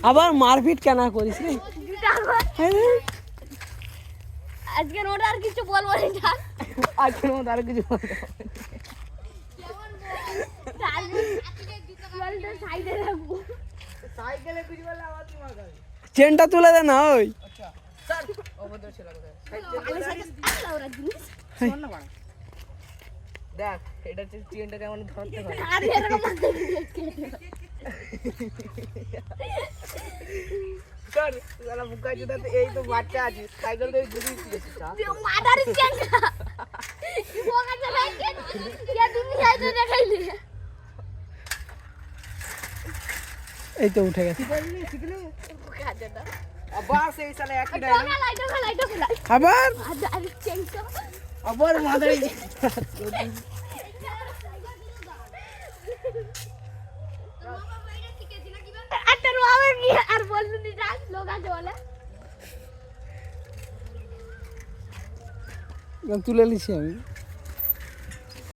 আবার মারপিট কেন করিস রে? আজকে ওটা আর কিছু বলবো না। আজকে মতো আর কিছু বলতে চেনটা তুলে দে না ওই। দেখ এটা চেনটা কেমন ধরতে হয়। এই তো বাচ্চা আছে সাইকেল থেকে ঘুরিয়ে দিয়েছিস এই তো উঠে গেছে আবার সেই সালে একই আবার আবার মাথায় আর বললু লোক আছে বলে তুলে নিছি আমি।